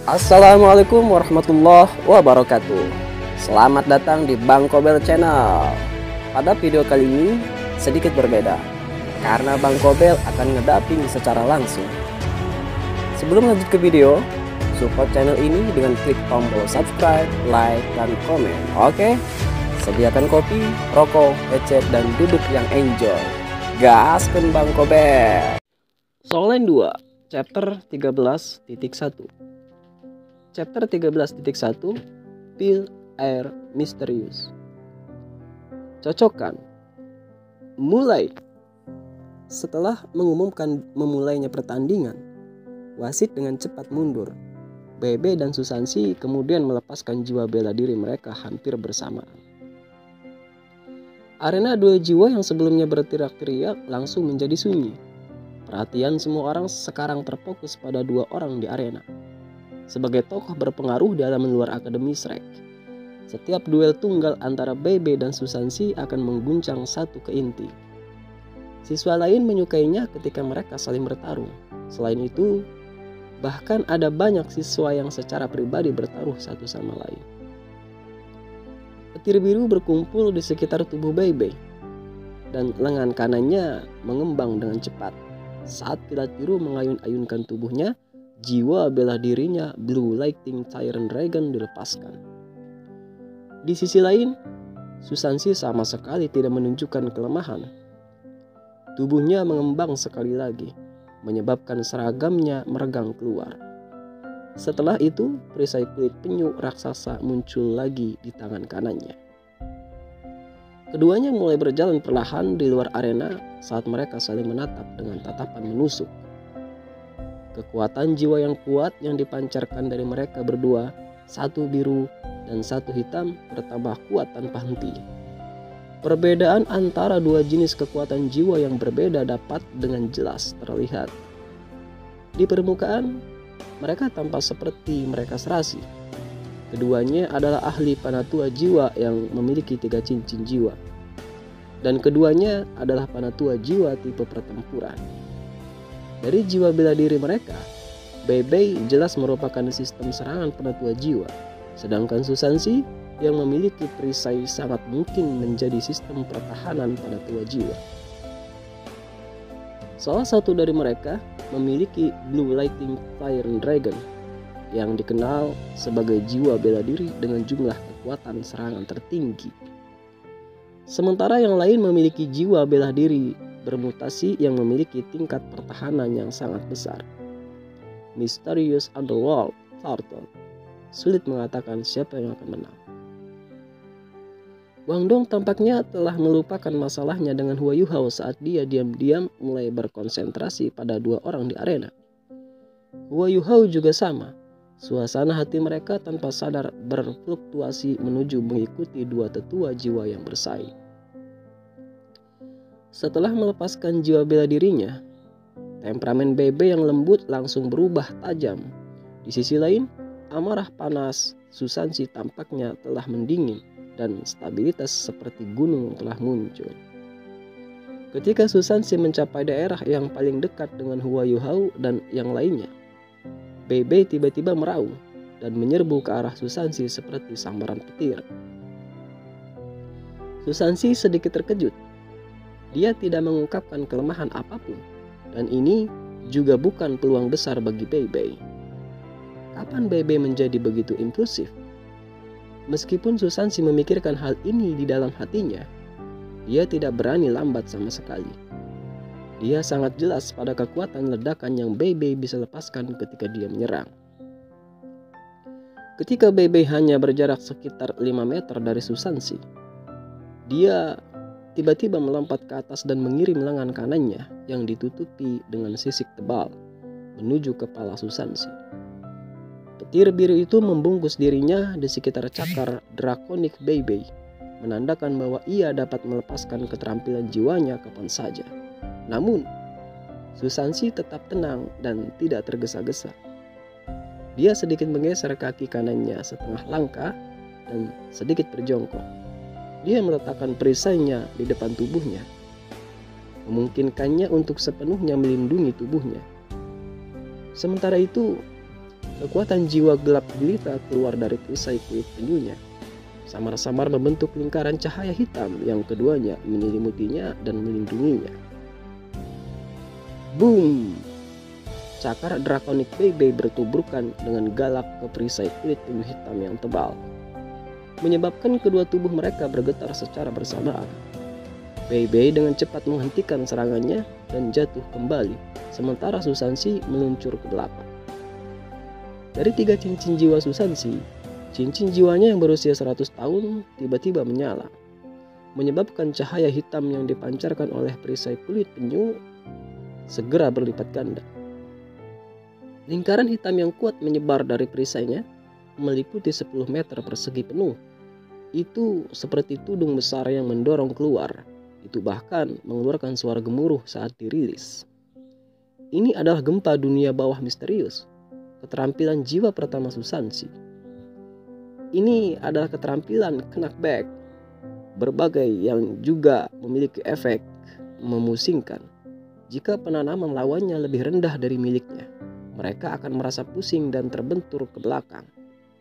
Assalamualaikum warahmatullahi wabarakatuh. Selamat datang di Bang Kobel Channel. Pada video kali ini sedikit berbeda karena Bang Kobel akan ngedaping secara langsung. Sebelum lanjut ke video, support channel ini dengan klik tombol subscribe, like, dan komen. Oke? Sediakan kopi, rokok, headset, dan duduk yang enjoy. Gaskeun Bang Kobel. Soal 2, chapter 13.1. Chapter 13.1, Pil Air Misterius. Cocokkan. Mulai. Setelah mengumumkan memulainya pertandingan, wasit dengan cepat mundur. Bebe dan Susansi kemudian melepaskan jiwa bela diri mereka hampir bersamaan. Arena duel jiwa yang sebelumnya berteriak-teriak langsung menjadi sunyi. Perhatian semua orang sekarang terfokus pada dua orang di arena. Sebagai tokoh berpengaruh dalam luar Akademi Shrek, setiap duel tunggal antara Bebe dan Susansi akan mengguncang satu ke inti. Siswa lain menyukainya ketika mereka saling bertarung. Selain itu, bahkan ada banyak siswa yang secara pribadi bertaruh satu sama lain. Petir biru berkumpul di sekitar tubuh Bebe, dan lengan kanannya mengembang dengan cepat. Saat kilat biru mengayun-ayunkan tubuhnya, jiwa bela dirinya Blue Lightning Tyrant Dragon dilepaskan. Di sisi lain, Susansi sama sekali tidak menunjukkan kelemahan. Tubuhnya mengembang sekali lagi, menyebabkan seragamnya meregang keluar. Setelah itu, perisai kulit penyu raksasa muncul lagi di tangan kanannya. Keduanya mulai berjalan perlahan di luar arena saat mereka saling menatap dengan tatapan menusuk. Kekuatan jiwa yang kuat yang dipancarkan dari mereka berdua, satu biru dan satu hitam, bertambah kuat tanpa henti. Perbedaan antara dua jenis kekuatan jiwa yang berbeda dapat dengan jelas terlihat. Di permukaan, mereka tampak seperti mereka serasi. Keduanya adalah ahli panatua jiwa yang memiliki 3 cincin jiwa. Dan keduanya adalah panatua jiwa tipe pertempuran. Dari jiwa bela diri mereka, Bebe jelas merupakan sistem serangan penatua jiwa, sedangkan Susansi yang memiliki perisai sangat mungkin menjadi sistem pertahanan penatua jiwa. Salah satu dari mereka memiliki Blue Lightning Tyrant Dragon yang dikenal sebagai jiwa bela diri dengan jumlah kekuatan serangan tertinggi. Sementara yang lain memiliki jiwa bela diri bermutasi yang memiliki tingkat pertahanan yang sangat besar. Mysterious Underworld Turtle sulit mengatakan siapa yang akan menang. Guangdong tampaknya telah melupakan masalahnya dengan Hua Yuhao saat dia diam-diam mulai berkonsentrasi pada dua orang di arena. Hua Yuhao juga sama. Suasana hati mereka tanpa sadar berfluktuasi menuju mengikuti dua tetua jiwa yang bersaing. Setelah melepaskan jiwa bela dirinya, temperamen Bebe yang lembut langsung berubah tajam. Di sisi lain, amarah panas Susansi tampaknya telah mendingin dan stabilitas seperti gunung telah muncul. Ketika Susansi mencapai daerah yang paling dekat dengan Hua Yuhao dan yang lainnya, Bebe tiba-tiba meraung dan menyerbu ke arah Susansi seperti sambaran petir. Susansi sedikit terkejut. Dia tidak mengungkapkan kelemahan apapun, dan ini juga bukan peluang besar bagi Bebe. Kapan Bebe menjadi begitu impulsif? Meskipun Susansi memikirkan hal ini di dalam hatinya, dia tidak berani lambat sama sekali. Dia sangat jelas pada kekuatan ledakan yang Bebe bisa lepaskan ketika dia menyerang. Ketika Bebe hanya berjarak sekitar 5 meter dari Susansi, dia tiba-tiba melompat ke atas dan mengirim lengan kanannya yang ditutupi dengan sisik tebal menuju kepala Susansi. Petir biru itu membungkus dirinya di sekitar cakar drakonik Bebe, menandakan bahwa ia dapat melepaskan keterampilan jiwanya kapan saja. Namun, Susansi tetap tenang dan tidak tergesa-gesa. Dia sedikit menggeser kaki kanannya setengah langkah dan sedikit berjongkok. Dia meletakkan perisainya di depan tubuhnya, memungkinkannya untuk sepenuhnya melindungi tubuhnya. Sementara itu, Kekuatan jiwa gelap gulita keluar dari perisai kulit penyunya. Samar-samar membentuk lingkaran cahaya hitam yang keduanya menyelimutinya dan melindunginya. Boom! Cakar Draconic Bebe bertuburkan dengan galak ke perisai kulit penyu hitam yang tebal, menyebabkan kedua tubuh mereka bergetar secara bersamaan. Bebe dengan cepat menghentikan serangannya dan jatuh kembali, sementara Susansi meluncur ke belakang. Dari 3 cincin jiwa Susansi, cincin jiwanya yang berusia 100 tahun tiba-tiba menyala, menyebabkan cahaya hitam yang dipancarkan oleh perisai kulit penyu segera berlipat ganda. Lingkaran hitam yang kuat menyebar dari perisainya, meliputi 10 meter persegi penuh. Itu seperti tudung besar yang mendorong keluar. Itu bahkan mengeluarkan suara gemuruh saat dirilis. Ini adalah gempa dunia bawah misterius, keterampilan jiwa pertama Susansi. Ini adalah keterampilan knockback, berbagai yang juga memiliki efek memusingkan. Jika penanaman lawannya lebih rendah dari miliknya, mereka akan merasa pusing dan terbentur ke belakang.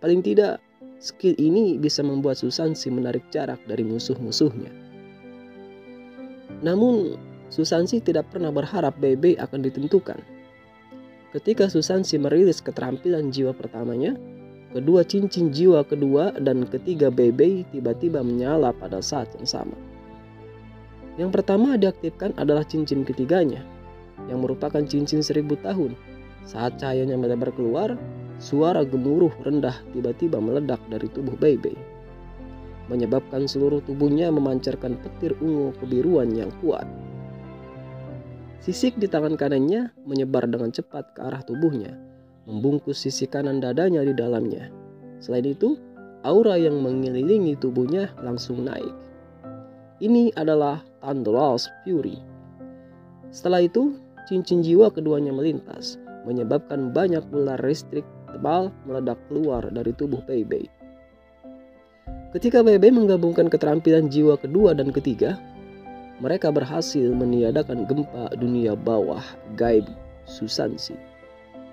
Paling tidak, skill ini bisa membuat Susansi menarik jarak dari musuh-musuhnya. Namun, Susansi tidak pernah berharap Bebe akan ditentukan. Ketika Susansi merilis keterampilan jiwa pertamanya, kedua cincin jiwa kedua dan ketiga Bebe tiba-tiba menyala pada saat yang sama. Yang pertama diaktifkan adalah cincin ketiganya, yang merupakan cincin 1000 tahun. Saat cahayanya melebar keluar, suara gemuruh rendah tiba-tiba meledak dari tubuh Bebe, menyebabkan seluruh tubuhnya memancarkan petir ungu kebiruan yang kuat. Sisik di tangan kanannya menyebar dengan cepat ke arah tubuhnya, membungkus sisi kanan dadanya di dalamnya. Selain itu, aura yang mengelilingi tubuhnya langsung naik. Ini adalah Thunderous Fury. Setelah itu, cincin jiwa keduanya melintas, menyebabkan banyak ular listrik tebal meledak keluar dari tubuh Bebe. Ketika Bebe menggabungkan keterampilan jiwa kedua dan ketiga, mereka berhasil meniadakan gempa dunia bawah gaib Susansi.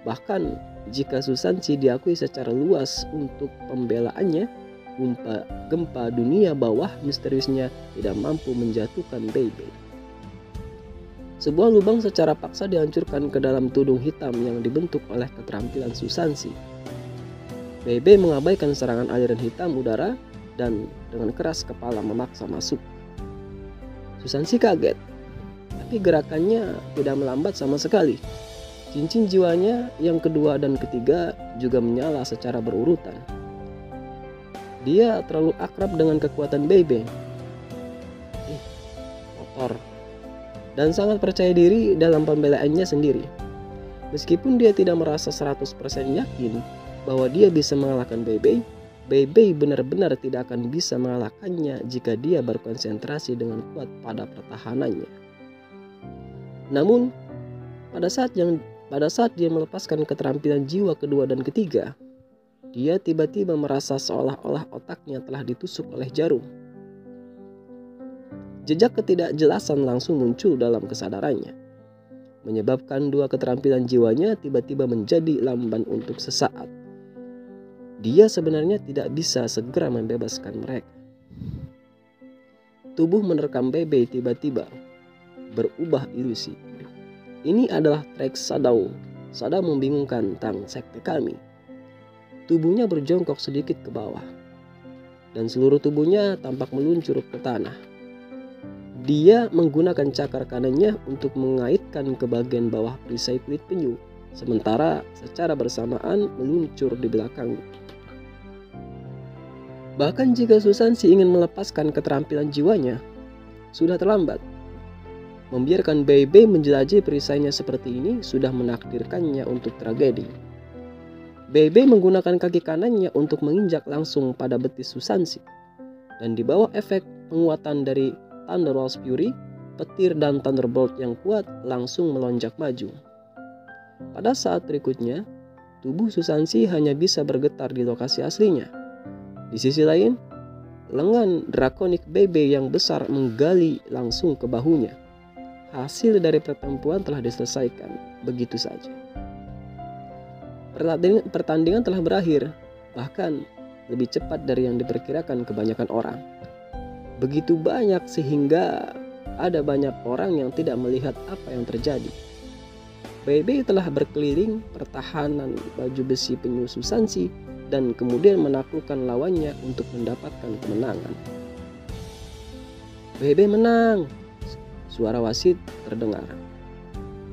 Bahkan jika Susansi diakui secara luas untuk pembelaannya, gempa dunia bawah misteriusnya tidak mampu menjatuhkan Bebe. Sebuah lubang secara paksa dihancurkan ke dalam tudung hitam yang dibentuk oleh keterampilan Susansi. Bebe mengabaikan serangan aliran hitam udara dan dengan keras kepala memaksa masuk. Susansi kaget, tapi gerakannya tidak melambat sama sekali. Cincin jiwanya yang kedua dan ketiga juga menyala secara berurutan. Dia terlalu akrab dengan kekuatan Bebe. Kotor. Dan sangat percaya diri dalam pembelaannya sendiri. Meskipun dia tidak merasa 100% yakin bahwa dia bisa mengalahkan Bebe, Bebe benar-benar tidak akan bisa mengalahkannya jika dia berkonsentrasi dengan kuat pada pertahanannya. Namun, pada saat dia melepaskan keterampilan jiwa kedua dan ketiga, dia tiba-tiba merasa seolah-olah otaknya telah ditusuk oleh jarum. Jejak ketidakjelasan langsung muncul dalam kesadarannya, menyebabkan dua keterampilan jiwanya tiba-tiba menjadi lamban untuk sesaat. Dia sebenarnya tidak bisa segera membebaskan mereka. Tubuh menerkam Bebe tiba-tiba berubah ilusi. Ini adalah Trek Shadow. Shadow membingungkan tentang sekte kami. Tubuhnya berjongkok sedikit ke bawah, dan seluruh tubuhnya tampak meluncur ke tanah. Dia menggunakan cakar kanannya untuk mengaitkan ke bagian bawah perisai kulit penyu, sementara secara bersamaan meluncur di belakangnya. Bahkan jika Susansi ingin melepaskan keterampilan jiwanya, sudah terlambat. Membiarkan Bebe menjelajahi perisainya seperti ini sudah menakdirkannya untuk tragedi. Bebe menggunakan kaki kanannya untuk menginjak langsung pada betis Susansi, dan di bawah efek penguatan dari Thunderous Fury, petir dan Thunderbolt yang kuat langsung melonjak maju. Pada saat berikutnya, tubuh Susansi hanya bisa bergetar di lokasi aslinya. Di sisi lain, lengan Draconic Bebe yang besar menggali langsung ke bahunya. Hasil dari pertempuran telah diselesaikan begitu saja. Pertandingan telah berakhir, bahkan lebih cepat dari yang diperkirakan kebanyakan orang. Begitu banyak sehingga ada banyak orang yang tidak melihat apa yang terjadi. Bei telah berkeliling pertahanan baju besi penyu Susansi dan kemudian menaklukkan lawannya untuk mendapatkan kemenangan. Bei menang, suara wasit terdengar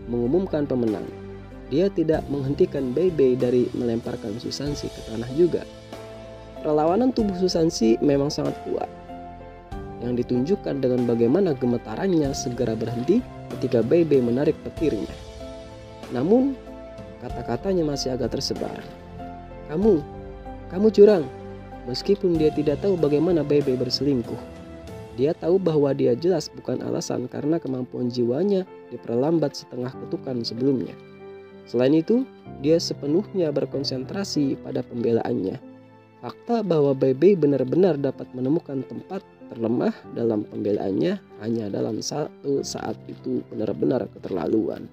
mengumumkan pemenang. Dia tidak menghentikan Bei dari melemparkan Susansi ke tanah juga. Perlawanan tubuh Susansi memang sangat kuat, yang ditunjukkan dengan bagaimana gemetarannya segera berhenti ketika Bei menarik petirnya. Namun, kata-katanya masih agak tersebar. Kamu curang. Meskipun dia tidak tahu bagaimana Bei berselingkuh, dia tahu bahwa dia jelas bukan alasan karena kemampuan jiwanya diperlambat setengah ketukan sebelumnya. Selain itu, dia sepenuhnya berkonsentrasi pada pembelaannya. Fakta bahwa Bei benar-benar dapat menemukan tempat terlemah dalam pembelaannya hanya dalam satu saat itu benar-benar keterlaluan.